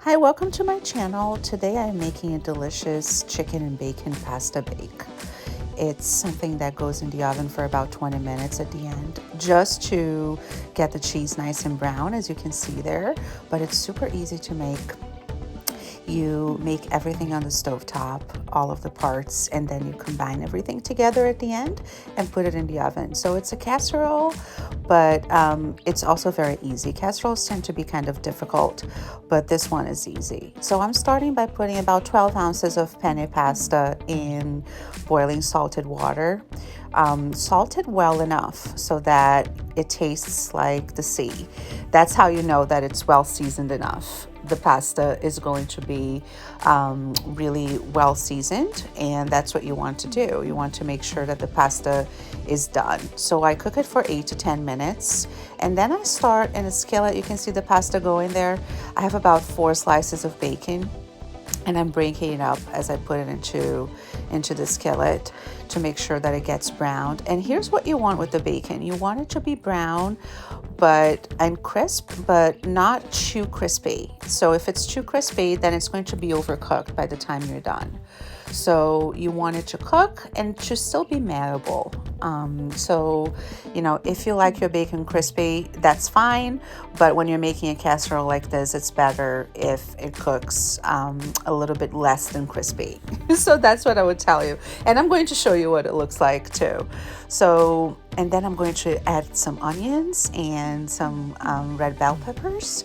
Hi, welcome to my channel. Today I'm making a delicious chicken and bacon pasta bake. It's something that goes in the oven for about 20 minutes at the end, just to get the cheese nice and brown, as you can see there, but it's super easy to make. You make everything on the stovetop, all of the parts, and then you combine everything together at the end and put it in the oven. So it's a casserole, but it's also very easy. Casseroles tend to be kind of difficult, but this one is easy. So I'm starting by putting about 12 ounces of penne pasta in boiling salted water. Salted well enough so that it tastes like the sea. That's how you know that it's well seasoned enough. The pasta is going to be really well seasoned, and that's what you want to do. You want to make sure that the pasta is done. So I cook it for 8 to 10 minutes, and then I start in a skillet. You can see the pasta going there. I have about 4 slices of bacon, and I'm breaking it up as I put it into the skillet to make sure that it gets browned. And here's what you want with the bacon. You want it to be brown and crisp, but not too crispy. So if it's too crispy, then it's going to be overcooked by the time you're done. So you want it to cook and to still be malleable. So, you know, if you like your bacon crispy, that's fine. But when you're making a casserole like this, it's better if it cooks a little bit less than crispy. So that's what I would tell you. And I'm going to show you what it looks like too. So, and then I'm going to add some onions and some red bell peppers.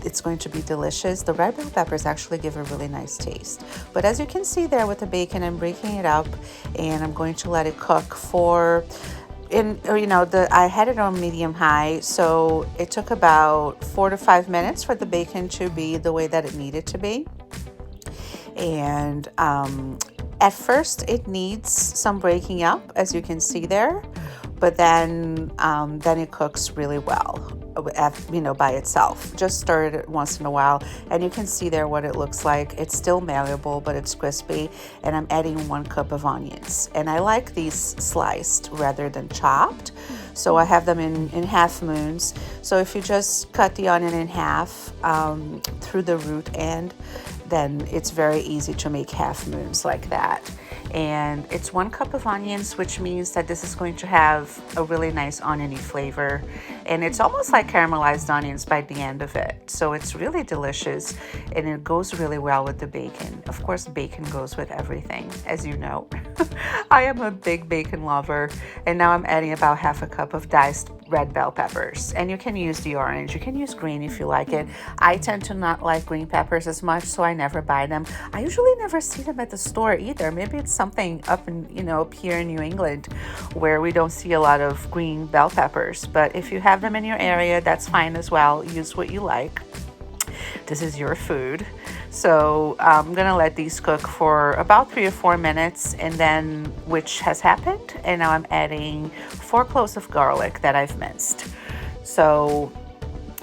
It's going to be delicious. The red bell peppers actually give a really nice taste. But as you can see there with the bacon, I'm breaking it up and I'm going to let it cook I had it on medium high, so it took about 4 to 5 minutes for the bacon to be the way that it needed to be. And at first it needs some breaking up, as you can see there, but then it cooks really well, by itself. Just stir it once in a while, and you can see there what it looks like. It's still malleable, but it's crispy, and I'm adding 1 cup of onions. And I like these sliced rather than chopped, so I have them in half moons. So if you just cut the onion in half through the root end, then it's very easy to make half moons like that. And it's 1 cup of onions, which means that this is going to have a really nice oniony flavor. And it's almost like caramelized onions by the end of it. So it's really delicious, and it goes really well with the bacon. Of course, bacon goes with everything, as you know. I am a big bacon lover, and now I'm adding about half a cup of diced red bell peppers. And you can use the orange, you can use green if you like it. I tend to not like green peppers as much, so I never buy them. I usually never see them at the store either. Maybe it's something up here in New England where we don't see a lot of green bell peppers. But if you have them in your area, that's fine as well. Use what you like. This is your food. So I'm gonna let these cook for about 3 or 4 minutes, and then, which has happened, and now I'm adding 4 cloves of garlic that I've minced. So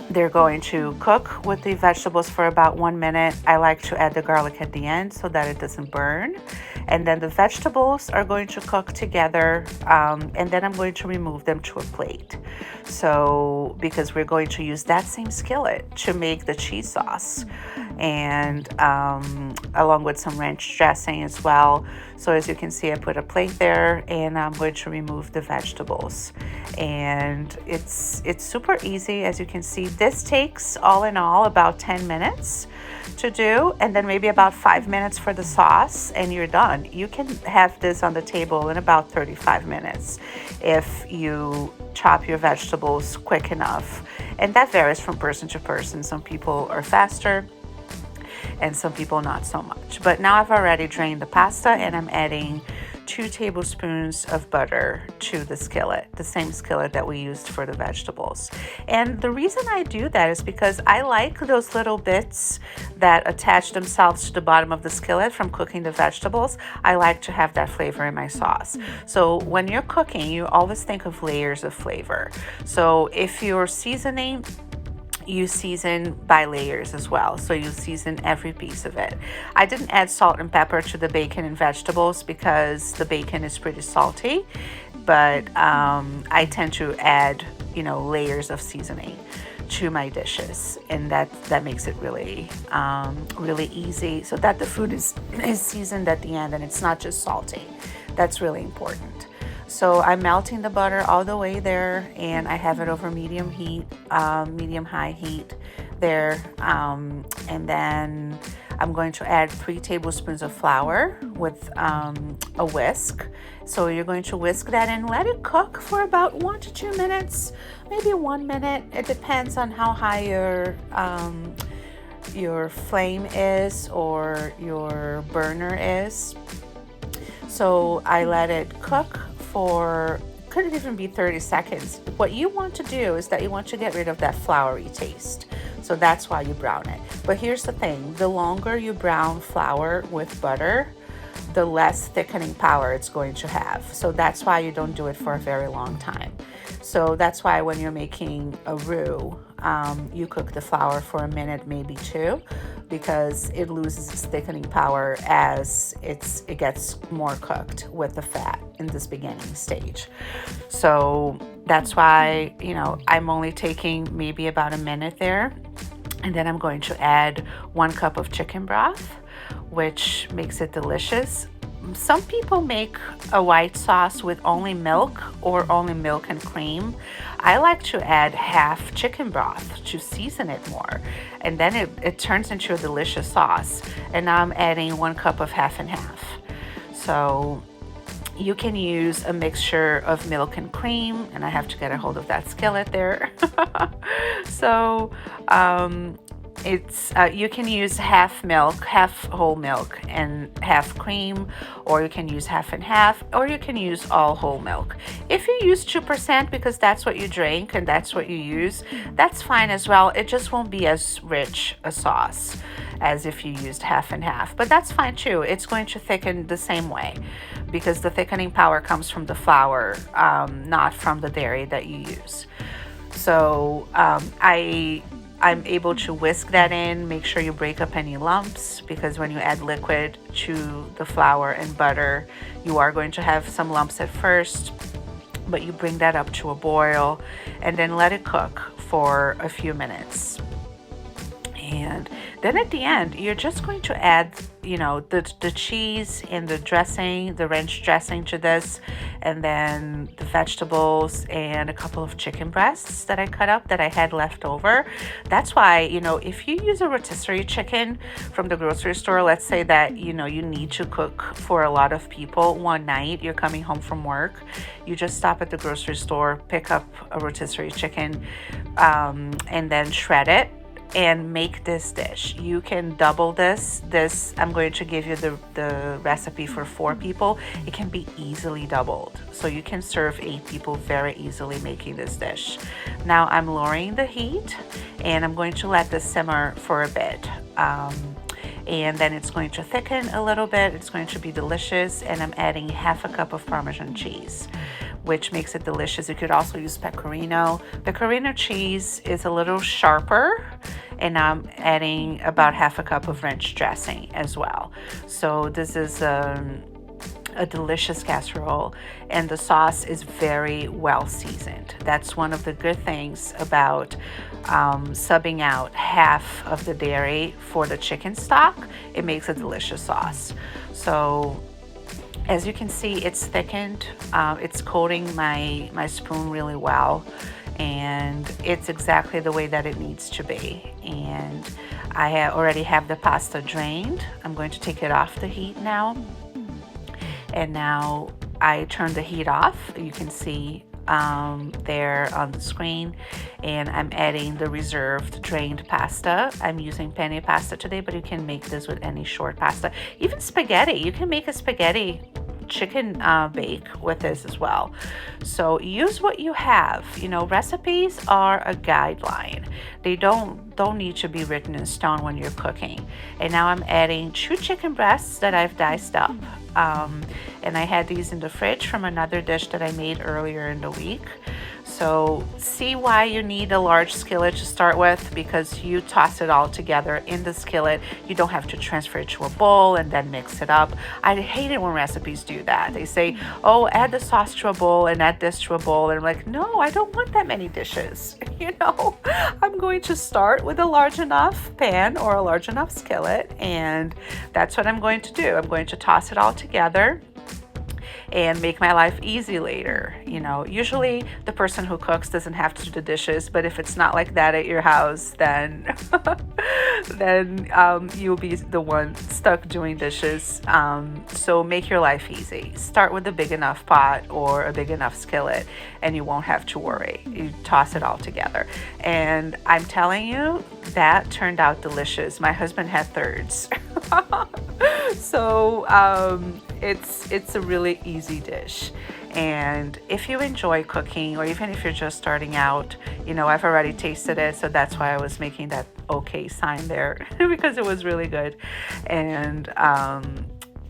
they're going to cook with the vegetables for about 1 minute. I like to add the garlic at the end so that it doesn't burn. And then the vegetables are going to cook together, and then I'm going to remove them to a plate. So, because we're going to use that same skillet to make the cheese sauce, and along with some ranch dressing as well. So as you can see, I put a plate there, and I'm going to remove the vegetables. And it's super easy. As you can see, this takes all in all about 10 minutes to do, and then maybe about 5 minutes for the sauce, and you're done. You can have this on the table in about 35 minutes if you chop your vegetables quick enough. And that varies from person to person. Some people are faster and some people not so much. But now I've already drained the pasta, and I'm adding 2 tablespoons of butter to the skillet, the same skillet that we used for the vegetables. And the reason I do that is because I like those little bits that attach themselves to the bottom of the skillet from cooking the vegetables. I like to have that flavor in my sauce. So when you're cooking, you always think of layers of flavor. So if you're seasoning, you season by layers as well. So you season every piece of it. I didn't add salt and pepper to the bacon and vegetables because the bacon is pretty salty, but I tend to add, layers of seasoning to my dishes, and that makes it really really easy, so that the food is seasoned at the end and it's not just salty. That's really important. So I'm melting the butter all the way there, and I have it over medium heat, medium high heat there, and then I'm going to add 3 tablespoons of flour with a whisk. So you're going to whisk that and let it cook for about 1 to 2 minutes, maybe 1 minute. It depends on how high your flame is or your burner is. So I let it cook for, could even be 30 seconds. What you want to do is that you want to get rid of that floury taste. So that's why you brown it. But here's the thing, the longer you brown flour with butter, the less thickening power it's going to have. So that's why you don't do it for a very long time. So that's why when you're making a roux, you cook the flour for a minute, maybe 2, because it loses its thickening power as it gets more cooked with the fat in this beginning stage. So that's why, I'm only taking maybe about a minute there. And then I'm going to add 1 cup of chicken broth, which makes it delicious. Some people make a white sauce with only milk or only milk and cream. I like to add half chicken broth to season it more, and then it turns into a delicious sauce. And now I'm adding 1 cup of half and half. So you can use a mixture of milk and cream, and I have to get a hold of that skillet there. So you can use half milk, half whole milk, and half cream, or you can use half and half, or you can use all whole milk. If you use 2% because that's what you drink and that's what you use, that's fine as well. It just won't be as rich a sauce as if you used half and half, but that's fine too. It's going to thicken the same way because the thickening power comes from the flour, not from the dairy that you use. So I'm able to whisk that in. Make sure you break up any lumps, because when you add liquid to the flour and butter, you are going to have some lumps at first, but you bring that up to a boil and then let it cook for a few minutes. And then at the end, you're just going to add, the cheese and the dressing, the ranch dressing to this, and then the vegetables and a couple of chicken breasts that I cut up that I had left over. That's why, if you use a rotisserie chicken from the grocery store, let's say that, you need to cook for a lot of people one night, you're coming home from work, you just stop at the grocery store, pick up a rotisserie chicken, and then shred it and make this dish. You can double this. I'm going to give you the recipe for 4 people. It can be easily doubled. So you can serve 8 people very easily making this dish. Now I'm lowering the heat and I'm going to let this simmer for a bit. And then it's going to thicken a little bit. It's going to be delicious. And I'm adding half a cup of Parmesan cheese, which makes it delicious. You could also use pecorino. Pecorino cheese is a little sharper, and I'm adding about half a cup of ranch dressing as well. So this is a delicious casserole, and the sauce is very well seasoned. That's one of the good things about subbing out half of the dairy for the chicken stock. It makes a delicious sauce. So as you can see, it's thickened. It's coating my spoon really well, and it's exactly the way that it needs to be. And I already have the pasta drained. I'm going to take it off the heat now. And now I turn the heat off. You can see there on the screen, and I'm adding the reserved drained pasta. I'm using penne pasta today, but you can make this with any short pasta. Even spaghetti, you can make a spaghetti chicken bake with this as well. So use what you have. Recipes are a guideline. They don't need to be written in stone when you're cooking. And now I'm adding 2 chicken breasts that I've diced up. And I had these in the fridge from another dish that I made earlier in the week. So see why you need a large skillet to start with, because you toss it all together in the skillet. You don't have to transfer it to a bowl and then mix it up. I hate it when recipes do that. They say, oh, add the sauce to a bowl and add this to a bowl. And I'm like, no, I don't want that many dishes. I'm going to start with a large enough pan or a large enough skillet, and that's what I'm going to do. I'm going to toss it all together and make my life easy later. Usually the person who cooks doesn't have to do the dishes, but if it's not like that at your house, then you'll be the one stuck doing dishes. So make your life easy. Start with a big enough pot or a big enough skillet, and you won't have to worry. You toss it all together. And I'm telling you, that turned out delicious. My husband had thirds. So it's a really easy dish. And if you enjoy cooking, or even if you're just starting out, I've already tasted it, so that's why I was making that okay sign there because it was really good. And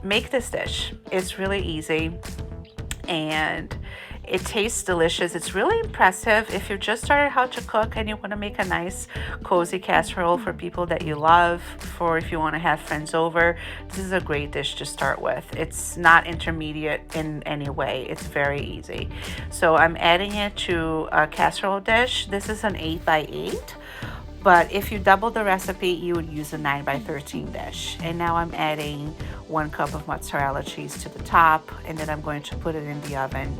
make this dish. It's really easy and it tastes delicious. It's really impressive if you just started how to cook and you want to make a nice cozy casserole for people that you love, for if you want to have friends over. This is a great dish to start with. It's not intermediate in any way. It's very easy. So I'm adding it to a casserole dish. This is an 8x8. But if you double the recipe, you would use a 9x13 dish. And now I'm adding 1 cup of mozzarella cheese to the top, and then I'm going to put it in the oven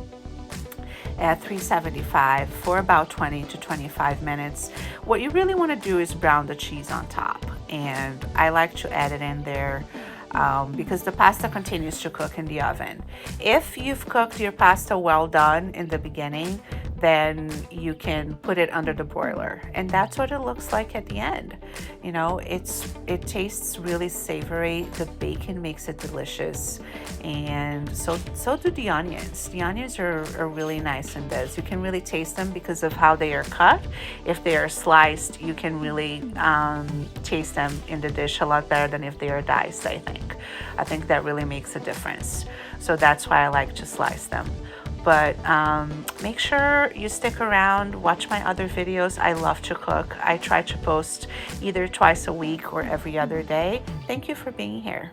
at 375 for about 20 to 25 minutes. What you really want to do is brown the cheese on top, and I like to add it in there because the pasta continues to cook in the oven. If you've cooked your pasta well done in the beginning, then you can put it under the broiler, and that's what it looks like at the end. It tastes really savory. The bacon makes it delicious, and so do the onions. The onions are really nice in this. You can really taste them because of how they are cut. If they are sliced, you can really taste them in the dish a lot better than if they are diced. I think that really makes a difference. So that's why I like to slice them. But make sure you stick around, watch my other videos. I love to cook. I try to post either twice a week or every other day. Thank you for being here.